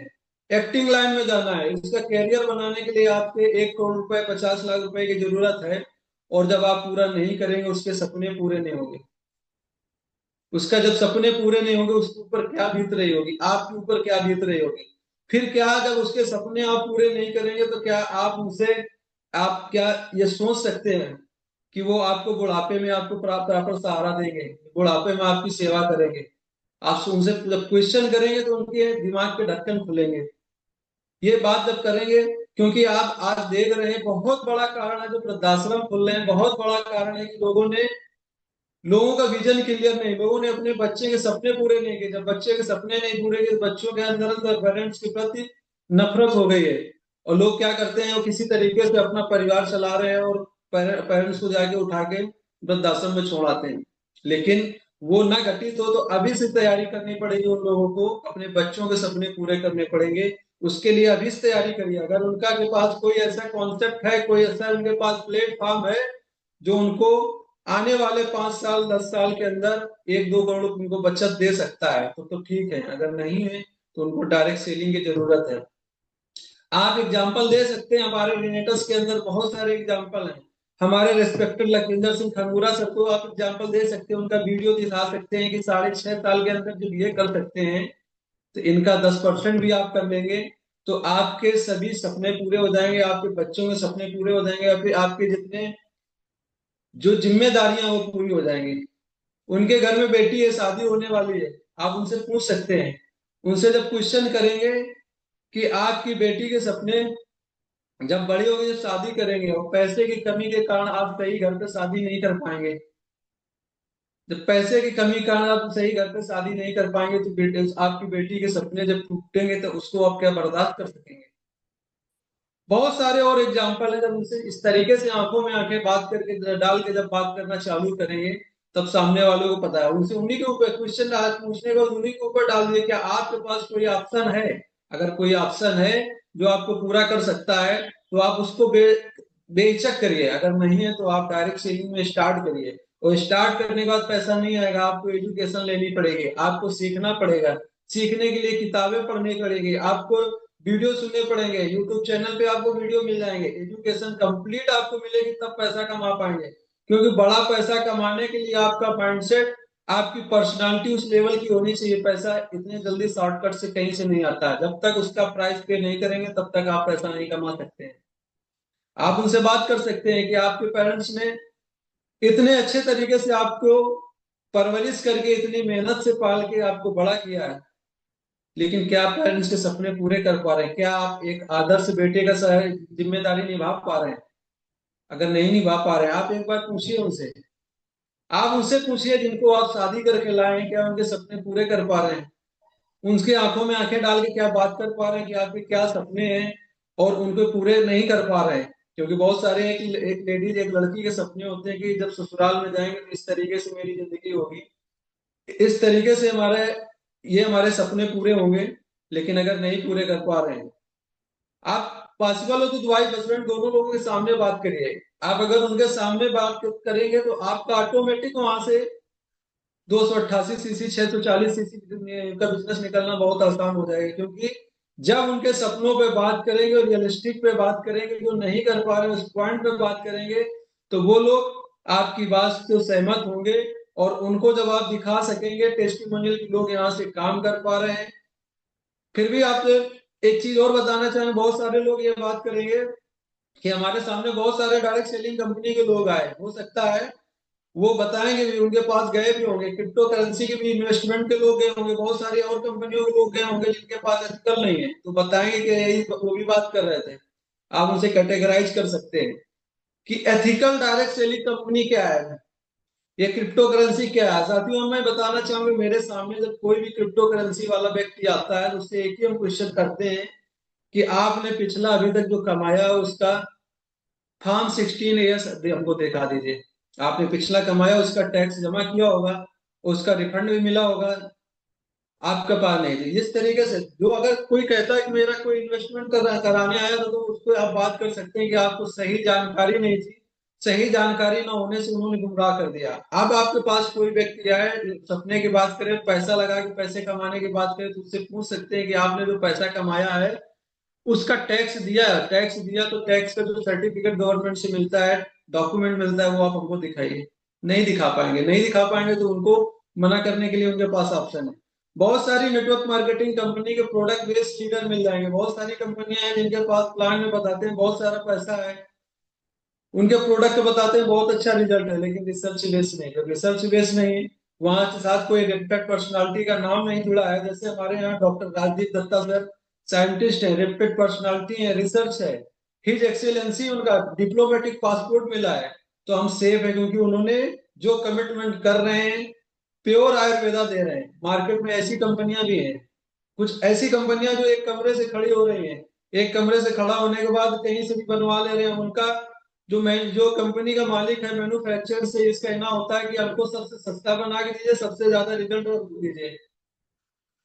एक्टिंग लाइन में जाना है, उसका कैरियर बनाने के लिए आपके 1 करोड़ रुपए, 50 लाख रुपए की जरूरत है। और जब आप पूरा नहीं करेंगे, उसके सपने पूरे नहीं होंगे। उसका जब सपने पूरे नहीं होंगे, उसके ऊपर क्या बीत रही होगी, आपके ऊपर क्या बीत रही होगी। फिर क्या, जब उसके सपने आप पूरे नहीं करेंगे, तो क्या आप उनसे, आप क्या ये सोच सकते हैं कि वो आपको बुढ़ापे में आपको प्रॉपर सहारा देंगे, बुढ़ापे में आपकी सेवा करेंगे? आप उनसे जब क्वेश्चन करेंगे तो उनके दिमाग के ढक्कन खुलेंगे। ये बात जब करेंगे, क्योंकि आप आज देख रहे हैं बहुत बड़ा कारण है जो वृद्धाश्रम खुल रहे हैं, बहुत बड़ा कारण है कि लोगों का विजन क्लियर नहीं, लोगों ने अपने बच्चे के सपने पूरे नहीं किए। जब बच्चे के सपने नहीं पूरे किए, तो बच्चों के अंदर अंदर पेरेंट्स के प्रति नफरत हो गई है, और लोग क्या करते हैं, वो किसी तरीके से अपना परिवार चला रहे हैं, और पेरेंट्स को जाके उठा के वृद्धाश्रम में छोड़ आते हैं। लेकिन वो ना घटित हो, तो अभी से तैयारी करनी पड़ेगी उन लोगों को, अपने बच्चों के सपने पूरे करने पड़ेंगे। उसके लिए अभी से तैयारी करिए। अगर उनका के पास कोई ऐसा कॉन्सेप्ट है, कोई ऐसा उनके पास प्लेटफॉर्म है जो उनको आने वाले 5 साल, 10 साल के अंदर 1-2 करोड़ उनको बचत दे सकता है, तो ठीक है। अगर नहीं है, तो उनको डायरेक्ट सेलिंग की जरूरत है। आप एग्जाम्पल दे सकते हैं, हमारे रिलेटर्स के अंदर बहुत सारे एग्जाम्पल हैं। हमारे रेस्पेक्टेड लखविंदर सिंह खंगूरा सर को आप एग्जाम्पल दे सकते हैं, उनका वीडियो दिखा सकते हैं कि 6.5 साल के अंदर जब ये कर सकते हैं, तो इनका 10% भी आप कर लेंगे, तो आपके सभी सपने पूरे हो जाएंगे, आपके बच्चों के सपने पूरे हो जाएंगे, या फिर आपके जितने जो जिम्मेदारियां वो पूरी हो जाएंगी। उनके घर में बेटी है, शादी होने वाली है, आप उनसे पूछ सकते हैं। उनसे जब क्वेश्चन करेंगे कि आपकी बेटी के सपने जब बड़ी होगी, जब शादी करेंगे और पैसे की कमी के कारण आप सही घर पे शादी नहीं कर पाएंगे, जब पैसे की कमी के कारण आप सही घर पे शादी नहीं कर पाएंगे, तो बेटे आपकी बेटी के सपने जब टूटेंगे तो उसको आप क्या बर्दाश्त कर सकेंगे? बहुत सारे और एग्जाम्पल है। जब उनसे इस तरीके से आंखों में आंखें बात करके डाल के जब बात करना चालू करेंगे, तब सामने वालों को पता है। उनसे उन्हीं के ऊपर क्वेश्चन पूछने को उन्हीं के ऊपर डाल दिए, क्या आपके पास कोई ऑप्शन है? अगर कोई ऑप्शन है जो आपको पूरा कर सकता है, तो आप उसको बेहिचक करिए। अगर नहीं है तो आप डायरेक्ट सेलिंग में स्टार्ट करिए। और स्टार्ट करने के बाद पैसा नहीं आएगा, आपको एजुकेशन लेनी पड़ेगी, आपको सीखना पड़ेगा। सीखने के लिए किताबें पढ़नी पड़ेगी, आपको वीडियो सुनने पड़ेंगे, यूट्यूब चैनल पे आपको वीडियो मिल जाएंगे, एजुकेशन कंप्लीट आपको मिलेगी, तब पैसा कमा पाएंगे। क्योंकि बड़ा पैसा कमाने के लिए आपका माइंडसेट, आपकी पर्सनालिटी उस लेवल की होनी चाहिए। पैसा इतने जल्दी शॉर्टकट से कहीं से नहीं आता है। जब तक उसका प्राइस पे नहीं करेंगे, तब तक आप पैसा नहीं कमा सकते हैं। आप उनसे बात कर सकते हैं कि आपके पेरेंट्स ने इतने अच्छे तरीके से आपको परवरिश करके, इतनी मेहनत से पाल के आपको बड़ा किया है, लेकिन क्या आप पेरेंट्स के सपने पूरे कर पा रहे हैं? क्या आप एक आदर्श बेटे का जिम्मेदारी निभा पा रहे हैं? अगर नहीं निभा पा रहे हैं, आप एक बार पूछिए उनसे। आप उनसे पूछिए जिनको आप शादी करके लाए हैं, क्या उनके सपने पूरे कर पा रहे हैं? उनके आंखों में आंखें डाल के क्या बात कर पा रहे हैं कि आपके क्या सपने हैं और उनको पूरे नहीं कर पा रहे हैं? क्योंकि बहुत सारे एक लेडीज, एक लड़की के सपने होते हैं कि जब ससुराल में जाएंगे तो इस तरीके से मेरी जिंदगी होगी, इस तरीके से हमारे सपने पूरे होंगे। लेकिन अगर नहीं पूरे कर पा रहे हैं, आप पॉसिबल हो तो वाइफ हस्बैंड दोनों लोगों के सामने बात करिए। आप अगर उनके सामने बात करेंगे तो आपका ऑटोमेटिक वहां से 288 सीसी 640 सीसी का बिजनेस निकलना बहुत आसान हो जाएगा। क्योंकि जब उनके सपनों पे बात करेंगे और रियलिस्टिक पे बात करेंगे, जो नहीं कर पा रहे उस पॉइंट पे बात करेंगे, तो वो लोग आपकी बात से सहमत होंगे। और उनको जब आप दिखा सकेंगे टेस्टिमोनियल कि लोग यहाँ से काम कर पा रहे हैं। फिर भी आप एक चीज और बताना चाहेंगे, बहुत सारे लोग ये बात करेंगे कि हमारे सामने बहुत सारे डायरेक्ट सेलिंग कंपनी के लोग आए, हो सकता है वो बताएंगे भी, उनके पास गए भी होंगे, क्रिप्टो करेंसी के भी इन्वेस्टमेंट के लोग गए होंगे, बहुत सारी और कंपनियों के लोग गए होंगे जिनके पास एथिकल नहीं है, तो बताएंगे कि यही वो भी बात कर रहे थे। आप उनसे कैटेगराइज कर सकते हैं कि एथिकल डायरेक्ट सेलिंग कंपनी क्या है, ये क्रिप्टो करेंसी क्या है। साथियों, मैं बताना चाहूंगा, मेरे सामने जब कोई भी क्रिप्टो करेंसी वाला व्यक्ति आता है तो उससे एक ही हम क्वेश्चन करते हैं कि आपने पिछला अभी तक जो कमाया उसका फॉर्म 16 हमको दिखा दीजिए। आपने पिछला कमाया, उसका टैक्स जमा किया होगा, उसका रिफंड भी मिला होगा, आपका पास नहीं थी। इस तरीके से जो अगर कोई कहता है कि मेरा कोई इन्वेस्टमेंट कराने आया था, तो उसको आप बात कर सकते हैं कि आपको सही जानकारी नहीं थी, सही जानकारी ना होने से उन्होंने गुमराह कर दिया। अब आपके पास कोई व्यक्ति आए, सपने की बात करें, पैसा लगा के पैसे कमाने की बात करें, तो उससे पूछ सकते हैं कि आपने जो पैसा कमाया है उसका टैक्स दिया? टैक्स दिया तो टैक्स का जो सर्टिफिकेट गवर्नमेंट से मिलता है, डॉक्यूमेंट मिलता है, वो आप हमको दिखाइए। नहीं दिखा पाएंगे, नहीं दिखा पाएंगे तो उनको मना करने के लिए उनके पास ऑप्शन है। बहुत सारी नेटवर्क मार्केटिंग कंपनी के प्रोडक्ट बेस्ड लीडर मिल जाएंगे, बहुत सारी कंपनियां हैं जिनके पास प्लान में बताते हैं बहुत सारा पैसा है, उनके प्रोडक्ट बताते हैं बहुत अच्छा रिजल्ट है, लेकिन रिसर्च बेस नहीं। जब रिसर्च बेस नहीं, वहां के साथ कोई रेप्यूटेड पर्सनालिटी का नाम नहीं जुड़ा है, जैसे हमारे यहाँ doctor Rajdeep Dutta sir scientist है, रेप्यूटेड पर्सनालिटी है, रिसर्च है, हिज एक्सेलेंसी उनका डिप्लोमेटिक पासपोर्ट मिला है, तो हम सेफ है। क्योंकि उन्होंने जो कमिटमेंट कर रहे हैं, प्योर आयुर्वेदा दे रहे हैं। मार्केट में ऐसी कंपनियां भी हैं, कुछ ऐसी कंपनियां जो एक कमरे से खड़ी हो रही हैं, एक कमरे से खड़ा होने के बाद कहीं से भी बनवा ले रहे हैं। उनका जो कंपनी का मालिक है, मैन्युफैक्चरर से इसका कहना होता है कि हमको सबसे सस्ता बना के दीजिए, सबसे ज्यादा रिजल्ट दीजिए,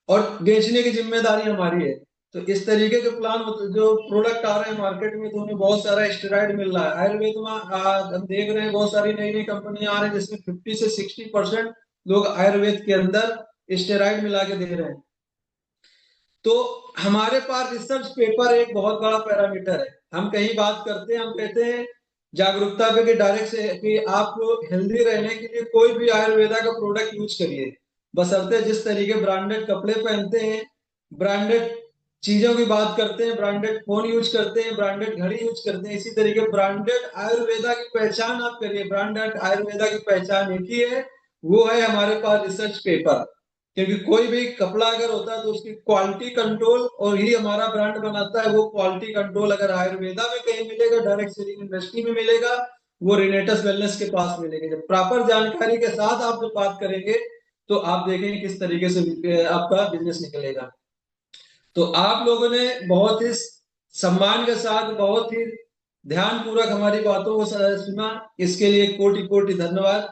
और बेचने की जिम्मेदारी हमारी है। तो इस तरीके के प्लान जो प्रोडक्ट आ रहे हैं मार्केट में, तो उन्हें बहुत सारा स्टेरॉइड मिल रहा है। आयुर्वेद में हम देख रहे हैं बहुत सारी नई नई कंपनियां आ रही है, जिसमें 50 से 60% लोग आयुर्वेद के अंदर स्टेरॉइड मिला के दे रहे हैं। तो हमारे पास रिसर्च पेपर एक बहुत बड़ा पैरामीटर है। हम कहीं बात करते हैं, हम कहते हैं जागरूकता पे कि डायरेक्ट से कि आप लोग हेल्दी रहने के लिए कोई भी आयुर्वेदा का प्रोडक्ट यूज करिए, बशर्ते जिस तरीके ब्रांडेड कपड़े पहनते हैं, ब्रांडेड चीजों की बात करते हैं, ब्रांडेड फोन यूज करते हैं, ब्रांडेड घड़ी यूज करते हैं, इसी तरीके ब्रांडेड आयुर्वेदा की पहचान आप करिए। ब्रांडेड आयुर्वेदा की पहचान एक ही है, वो है हमारे पास रिसर्च पेपर। क्योंकि कोई भी कपड़ा अगर होता है तो उसकी क्वालिटी कंट्रोल और ही हमारा ब्रांड बनाता है। वो क्वालिटी कंट्रोल अगर आयुर्वेदा में कहीं मिलेगा, डायरेक्ट सेलिंग इंडस्ट्री में मिलेगा, वो रिनेटस वेलनेस के पास मिलेगा। जब प्रॉपर जानकारी के साथ आप जब बात करेंगे तो आप देखेंगे किस तरीके से आपका बिजनेस निकलेगा। तो आप लोगों ने बहुत ही सम्मान के साथ, बहुत ही ध्यान पूर्वक हमारी बातों को सुना, इसके लिए कोटि कोटि धन्यवाद।